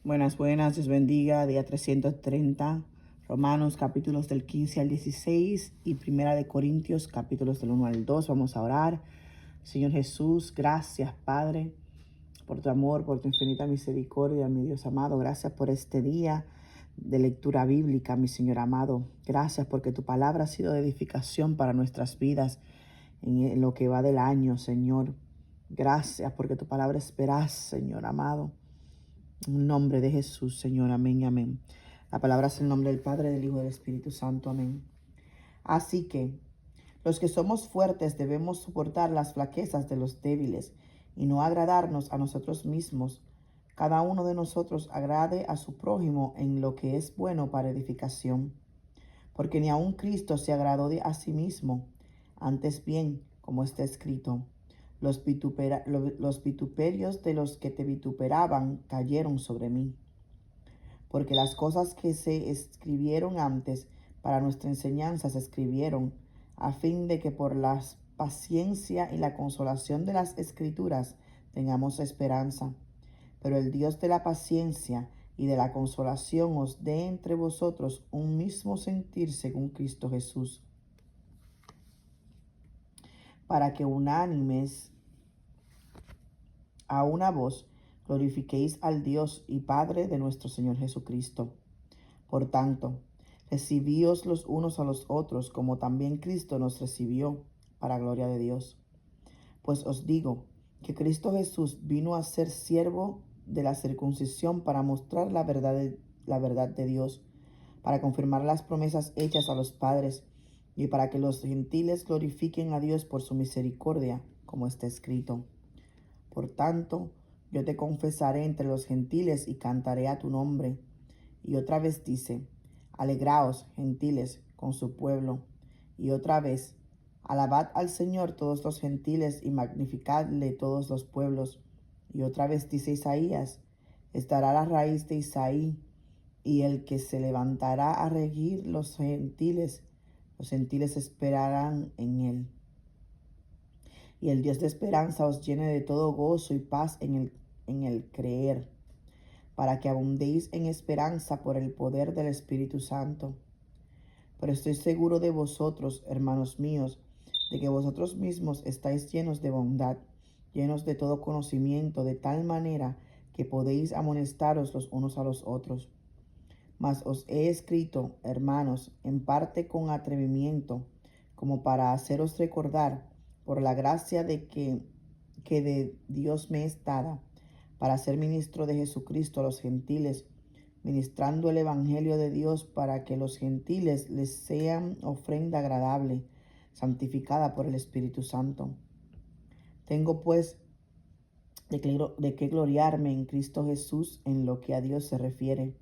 Buenas, buenas, Dios bendiga, día 330, Romanos capítulos del 15 al 16 y Primera de Corintios capítulos del 1 al 2. Vamos a orar. Señor Jesús, gracias Padre por tu amor, por tu infinita misericordia, mi Dios amado. Gracias por este día de lectura bíblica, mi Señor amado. Gracias porque tu palabra ha sido de edificación para nuestras vidas en lo que va del año, Señor. Gracias porque tu palabra es veraz, Señor amado. En el nombre de Jesús, Señor, amén, amén. La palabra es el nombre del Padre, del Hijo y del Espíritu Santo, amén. Así que los que somos fuertes debemos soportar las flaquezas de los débiles y no agradarnos a nosotros mismos. Cada uno de nosotros agrade a su prójimo en lo que es bueno para edificación. Porque ni aun Cristo se agradó de a sí mismo. Antes bien, como está escrito, los vituperios de los que te vituperaban cayeron sobre mí. Porque las cosas que se escribieron antes para nuestra enseñanza se escribieron, a fin de que por la paciencia y la consolación de las Escrituras tengamos esperanza. Pero el Dios de la paciencia y de la consolación os dé entre vosotros un mismo sentir según Cristo Jesús, para que unánimes a una voz glorifiquéis al Dios y Padre de nuestro Señor Jesucristo. Por tanto, recibíos los unos a los otros, como también Cristo nos recibió, para gloria de Dios. Pues os digo que Cristo Jesús vino a ser siervo de la circuncisión para mostrar la verdad de Dios, para confirmar las promesas hechas a los padres, y para que los gentiles glorifiquen a Dios por su misericordia, como está escrito. Por tanto, yo te confesaré entre los gentiles y cantaré a tu nombre. Y otra vez dice, alegraos, gentiles, con su pueblo. Y otra vez, alabad al Señor todos los gentiles y magnificadle todos los pueblos. Y otra vez dice Isaías, estará la raíz de Isaí, y el que se levantará a regir los gentiles esperarán en él. Y el Dios de esperanza os llene de todo gozo y paz en el creer, para que abundéis en esperanza por el poder del Espíritu Santo. Pero estoy seguro de vosotros, hermanos míos, de que vosotros mismos estáis llenos de bondad, llenos de todo conocimiento, de tal manera que podéis amonestaros los unos a los otros. Mas os he escrito, hermanos, en parte con atrevimiento, como para haceros recordar, por la gracia que de Dios me es dada, para ser ministro de Jesucristo a los gentiles, ministrando el Evangelio de Dios para que los gentiles les sean ofrenda agradable, santificada por el Espíritu Santo. Tengo pues de qué gloriarme en Cristo Jesús en lo que a Dios se refiere,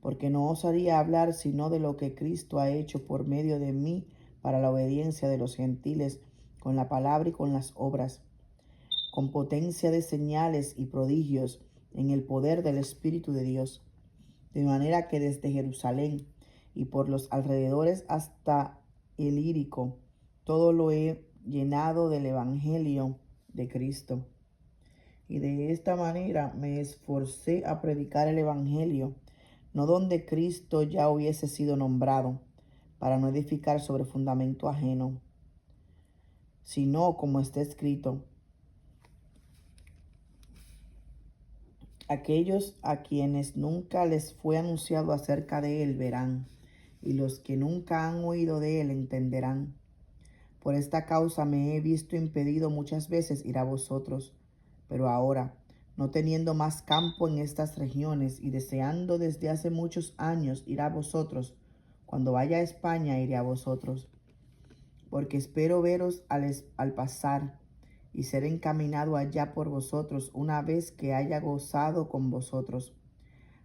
porque no osaría hablar sino de lo que Cristo ha hecho por medio de mí para la obediencia de los gentiles, con la palabra y con las obras, con potencia de señales y prodigios en el poder del Espíritu de Dios, de manera que desde Jerusalén y por los alrededores hasta el Ilírico, todo lo he llenado del Evangelio de Cristo. Y de esta manera me esforcé a predicar el Evangelio, no donde Cristo ya hubiese sido nombrado, para no edificar sobre fundamento ajeno, sino como está escrito, aquellos a quienes nunca les fue anunciado acerca de él verán, y los que nunca han oído de él entenderán. Por esta causa me he visto impedido muchas veces ir a vosotros, pero ahora, no teniendo más campo en estas regiones y deseando desde hace muchos años ir a vosotros, cuando vaya a España iré a vosotros, porque espero veros al pasar y ser encaminado allá por vosotros una vez que haya gozado con vosotros.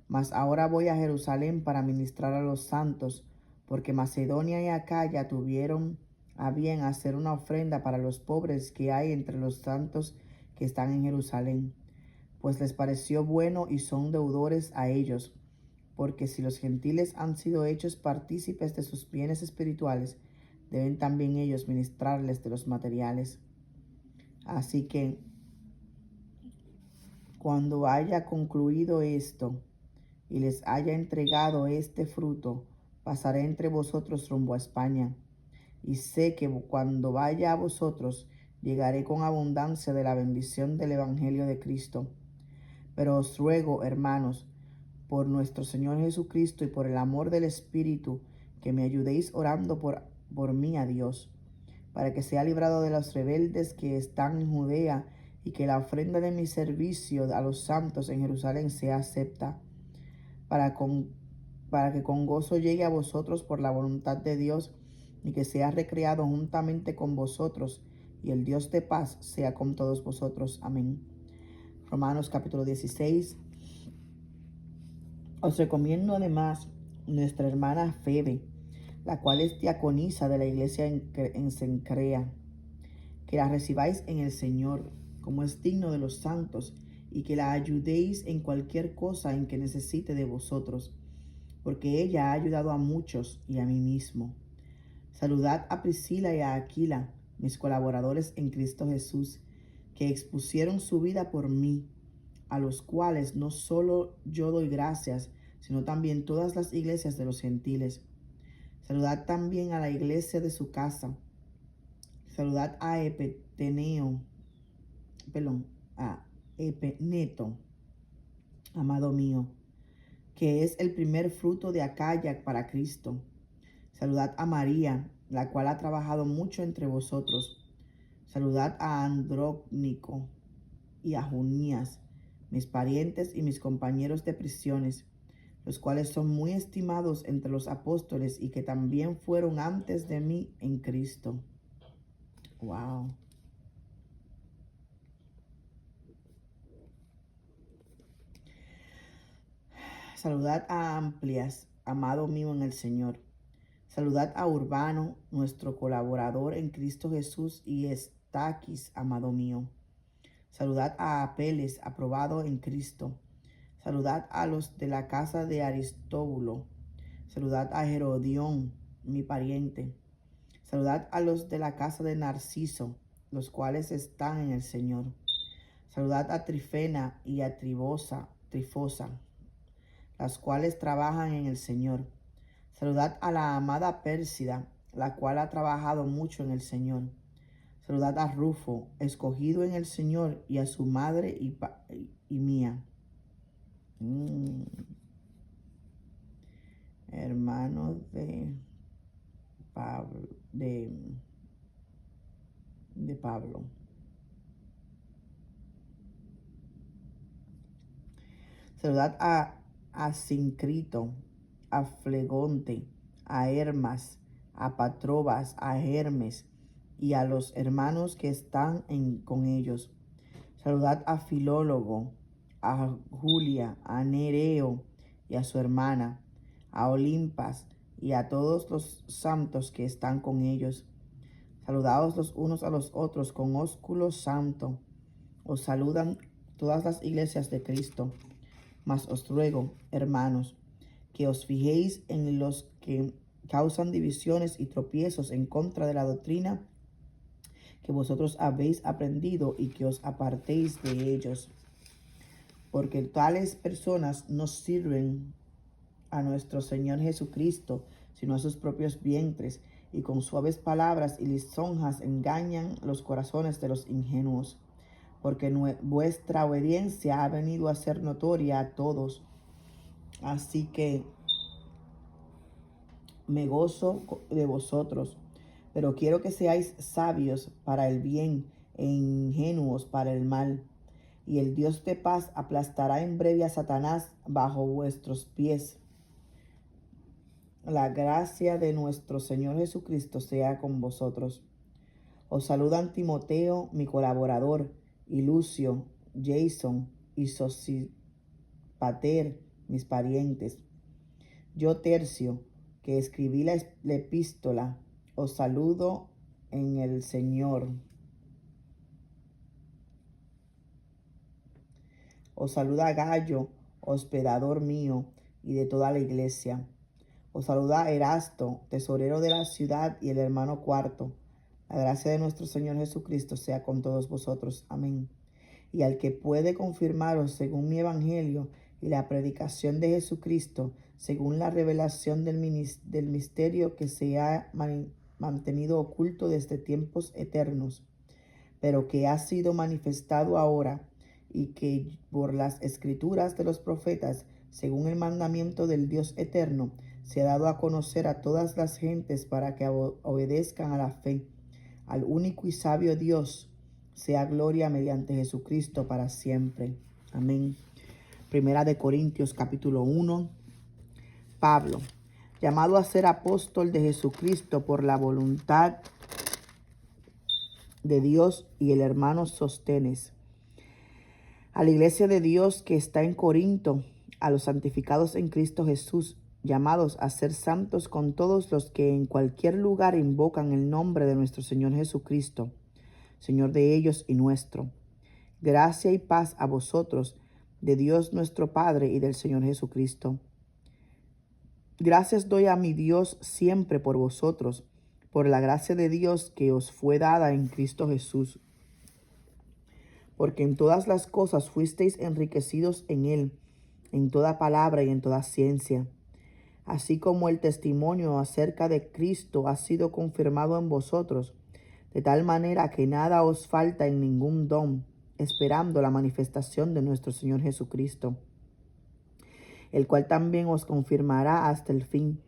Mas ahora voy a Jerusalén para ministrar a los santos, porque Macedonia y Acaya tuvieron a bien hacer una ofrenda para los pobres que hay entre los santos que están en Jerusalén, pues les pareció bueno y son deudores a ellos, porque si los gentiles han sido hechos partícipes de sus bienes espirituales, deben también ellos ministrarles de los materiales. Así que, cuando haya concluido esto, y les haya entregado este fruto, pasaré entre vosotros rumbo a España. Y sé que cuando vaya a vosotros, llegaré con abundancia de la bendición del Evangelio de Cristo. Pero os ruego, hermanos, por nuestro Señor Jesucristo y por el amor del Espíritu, que me ayudéis orando por mí a Dios, para que sea librado de los rebeldes que están en Judea, y que la ofrenda de mi servicio a los santos en Jerusalén sea acepta, para que con gozo llegue a vosotros por la voluntad de Dios, y que sea recreado juntamente con vosotros, y el Dios de paz sea con todos vosotros. Amén. Romanos capítulo 16. Os recomiendo además nuestra hermana Febe, la cual es diaconisa de la iglesia en Cencrea, que la recibáis en el Señor, como es digno de los santos, y que la ayudéis en cualquier cosa en que necesite de vosotros, porque ella ha ayudado a muchos y a mí mismo. Saludad a Priscila y a Aquila, mis colaboradores en Cristo Jesús, que expusieron su vida por mí, a los cuales no solo yo doy gracias, sino también todas las iglesias de los gentiles. Saludad también a la iglesia de su casa. Saludad a Epeneto, amado mío, que es el primer fruto de Acaya para Cristo. Saludad a María, la cual ha trabajado mucho entre vosotros. Saludad a Andrónico y a Junías, mis parientes y mis compañeros de prisiones, los cuales son muy estimados entre los apóstoles y que también fueron antes de mí en Cristo. Wow. Saludad a Amplias, amado mío en el Señor. Saludad a Urbano, nuestro colaborador en Cristo Jesús, y Estaquis, amado mío. Saludad a Apeles, aprobado en Cristo. Saludad a los de la casa de Aristóbulo. Saludad a Herodión, mi pariente. Saludad a los de la casa de Narciso, los cuales están en el Señor. Saludad a Trifena y a Trifosa, las cuales trabajan en el Señor. Saludad a la amada Pérsida, la cual ha trabajado mucho en el Señor. Saludad a Rufo, escogido en el Señor, y a su madre y mía. Hermanos de Pablo, de Pablo. Saludad a Asincrito, a Flegonte, a Hermas, a Patrobas, a Hermes y a los hermanos que están con ellos. Saludad a Filólogo, a Julia, a Nereo y a su hermana, a Olimpas y a todos los santos que están con ellos. Saludaos los unos a los otros con ósculo santo. Os saludan todas las iglesias de Cristo. Mas os ruego, hermanos, que os fijéis en los que causan divisiones y tropiezos en contra de la doctrina que vosotros habéis aprendido, y que os apartéis de ellos, porque tales personas no sirven a nuestro Señor Jesucristo, sino a sus propios vientres, y con suaves palabras y lisonjas engañan los corazones de los ingenuos. Porque vuestra obediencia ha venido a ser notoria a todos. Así que me gozo de vosotros, pero quiero que seáis sabios para el bien e ingenuos para el mal. Y el Dios de paz aplastará en breve a Satanás bajo vuestros pies. La gracia de nuestro Señor Jesucristo sea con vosotros. Os saludan Timoteo, mi colaborador, y Lucio, Jason y Sosipater, mis parientes. Yo, Tercio, que escribí la epístola, os saludo en el Señor. Os saluda Gallo, hospedador mío, y de toda la iglesia. Os saluda Erasto, tesorero de la ciudad, y el hermano Cuarto. La gracia de nuestro Señor Jesucristo sea con todos vosotros. Amén. Y al que puede confirmaros según mi evangelio y la predicación de Jesucristo, según la revelación del misterio que se ha mantenido oculto desde tiempos eternos, pero que ha sido manifestado ahora, y que por las escrituras de los profetas, según el mandamiento del Dios eterno, se ha dado a conocer a todas las gentes para que obedezcan a la fe. Al único y sabio Dios sea gloria mediante Jesucristo para siempre. Amén. Primera de Corintios capítulo 1. Pablo, llamado a ser apóstol de Jesucristo por la voluntad de Dios, y el hermano Sóstenes, a la iglesia de Dios que está en Corinto, a los santificados en Cristo Jesús, llamados a ser santos con todos los que en cualquier lugar invocan el nombre de nuestro Señor Jesucristo, Señor de ellos y nuestro. Gracia y paz a vosotros, de Dios nuestro Padre y del Señor Jesucristo. Gracias doy a mi Dios siempre por vosotros, por la gracia de Dios que os fue dada en Cristo Jesús, porque en todas las cosas fuisteis enriquecidos en Él, en toda palabra y en toda ciencia, así como el testimonio acerca de Cristo ha sido confirmado en vosotros, de tal manera que nada os falta en ningún don, esperando la manifestación de nuestro Señor Jesucristo, el cual también os confirmará hasta el fin,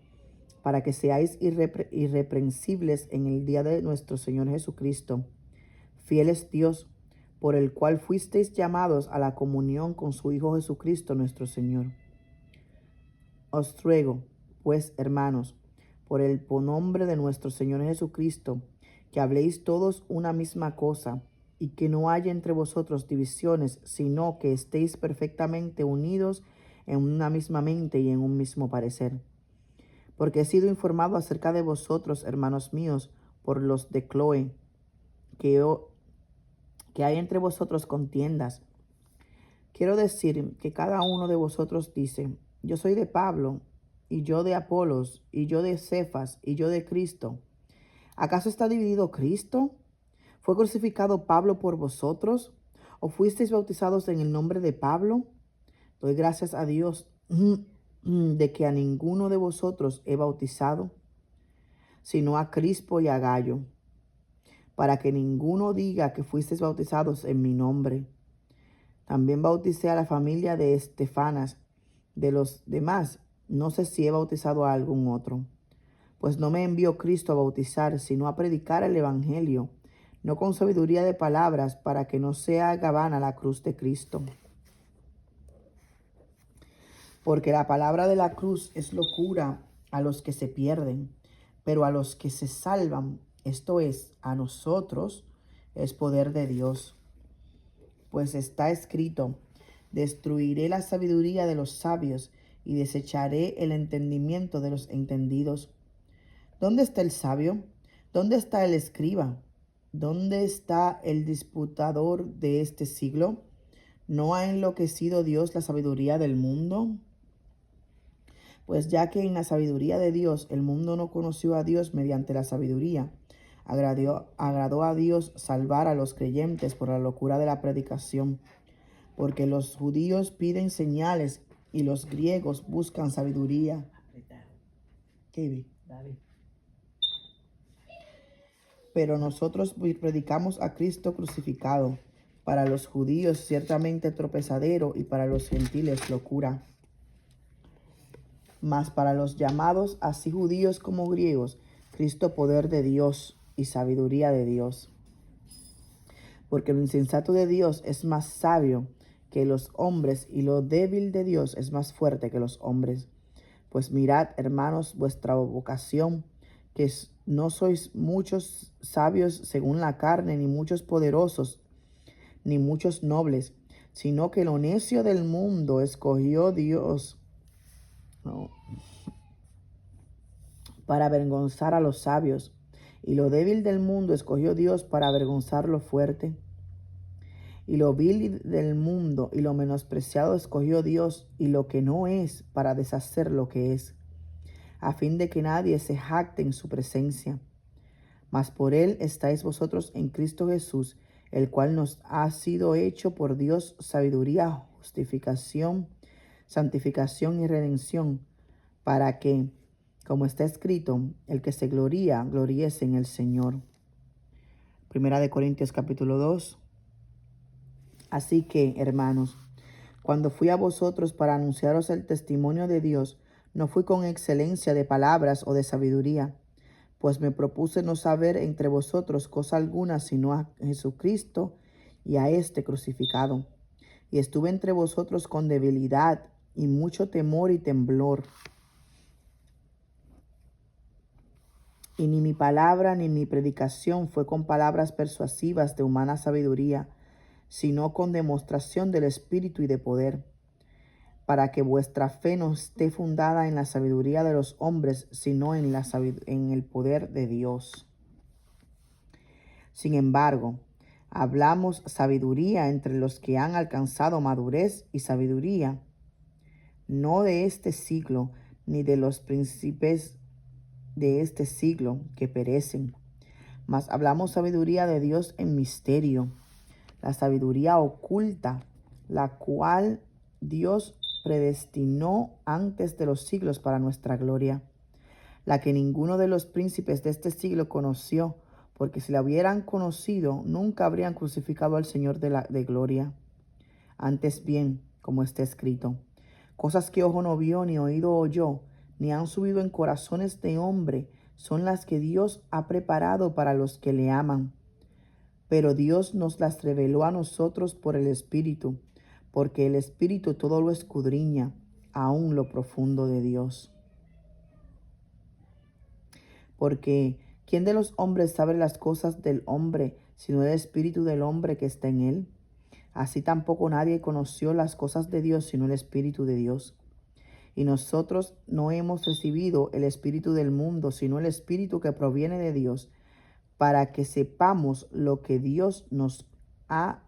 para que seáis irreprensibles en el día de nuestro Señor Jesucristo. Fiel es Dios, por el cual fuisteis llamados a la comunión con su Hijo Jesucristo nuestro Señor. Os ruego, pues, hermanos, por el nombre de nuestro Señor Jesucristo, que habléis todos una misma cosa, y que no haya entre vosotros divisiones, sino que estéis perfectamente unidos en una misma mente y en un mismo parecer. Porque he sido informado acerca de vosotros, hermanos míos, por los de Cloé, que hay entre vosotros contiendas. Quiero decir que cada uno de vosotros dice: yo soy de Pablo, y yo de Apolos, y yo de Cefas, y yo de Cristo. ¿Acaso está dividido Cristo? ¿Fue crucificado Pablo por vosotros? ¿O fuisteis bautizados en el nombre de Pablo? Doy gracias a Dios de que a ninguno de vosotros he bautizado, sino a Crispo y a Gallo, para que ninguno diga que fuisteis bautizados en mi nombre. También bauticé a la familia de Estefanas. De los demás, no sé si he bautizado a algún otro. Pues no me envió Cristo a bautizar, sino a predicar el evangelio, no con sabiduría de palabras, para que no se haga vana la cruz de Cristo. Porque la palabra de la cruz es locura a los que se pierden, pero a los que se salvan, esto es, a nosotros, es poder de Dios. Pues está escrito: destruiré la sabiduría de los sabios y desecharé el entendimiento de los entendidos. ¿Dónde está el sabio? ¿Dónde está el escriba? ¿Dónde está el disputador de este siglo? ¿No ha enloquecido Dios la sabiduría del mundo? Pues ya que en la sabiduría de Dios el mundo no conoció a Dios mediante la sabiduría, agradó a Dios salvar a los creyentes por la locura de la predicación, porque los judíos piden señales y los griegos buscan sabiduría. Pero nosotros predicamos a Cristo crucificado, para los judíos ciertamente tropezadero y para los gentiles locura. Mas para los llamados, así judíos como griegos, Cristo poder de Dios y sabiduría de Dios. Porque lo insensato de Dios es más sabio que los hombres, y lo débil de Dios es más fuerte que los hombres. Pues mirad, hermanos, vuestra vocación, que no sois muchos sabios según la carne, ni muchos poderosos, ni muchos nobles, sino que lo necio del mundo escogió Dios para avergonzar a los sabios, y lo débil del mundo escogió Dios para avergonzar lo fuerte. Y lo vil del mundo y lo menospreciado escogió Dios, y lo que no es, para deshacer lo que es, a fin de que nadie se jacte en su presencia. Mas por él estáis vosotros en Cristo Jesús, el cual nos ha sido hecho por Dios sabiduría, justificación, santificación y redención, para que, como está escrito, el que se gloría, gloríese en el Señor. Primera de Corintios capítulo 2. Así que, hermanos, cuando fui a vosotros para anunciaros el testimonio de Dios, no fui con excelencia de palabras o de sabiduría, pues me propuse no saber entre vosotros cosa alguna sino a Jesucristo y a este crucificado. Y estuve entre vosotros con debilidad y mucho temor y temblor. Y ni mi palabra ni mi predicación fue con palabras persuasivas de humana sabiduría, sino con demostración del Espíritu y de poder, para que vuestra fe no esté fundada en la sabiduría de los hombres, sino en el poder de Dios. Sin embargo, hablamos sabiduría entre los que han alcanzado madurez y sabiduría, no de este siglo, ni de los príncipes de este siglo que perecen, mas hablamos sabiduría de Dios en misterio, la sabiduría oculta, la cual Dios predestinó antes de los siglos para nuestra gloria, la que ninguno de los príncipes de este siglo conoció, porque si la hubieran conocido, nunca habrían crucificado al Señor de gloria. Antes bien, como está escrito, cosas que ojo no vio, ni oído oyó, ni han subido en corazones de hombre, son las que Dios ha preparado para los que le aman. Pero Dios nos las reveló a nosotros por el Espíritu, porque el Espíritu todo lo escudriña, aún lo profundo de Dios. Porque ¿quién de los hombres sabe las cosas del hombre, sino el Espíritu del hombre que está en él? Así tampoco nadie conoció las cosas de Dios, sino el Espíritu de Dios. Y nosotros no hemos recibido el espíritu del mundo, sino el Espíritu que proviene de Dios, para que sepamos lo que Dios nos ha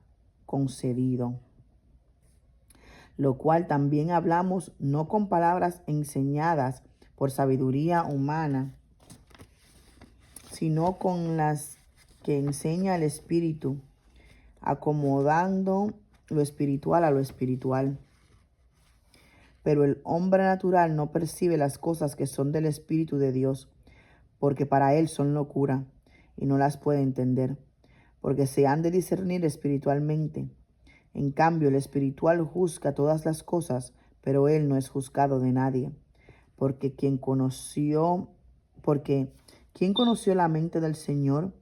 concedido. Lo cual también hablamos no con palabras enseñadas por sabiduría humana, sino con las que enseña el Espíritu, acomodando lo espiritual a lo espiritual. Pero el hombre natural no percibe las cosas que son del Espíritu de Dios, porque para él son locura, y no las puede entender, porque se han de discernir espiritualmente. En cambio, el espiritual juzga todas las cosas, pero él no es juzgado de nadie. Porque ¿quién conoció la mente del Señor?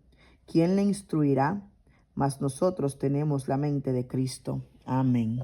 ¿Quién le instruirá? Mas nosotros tenemos la mente de Cristo. Amén.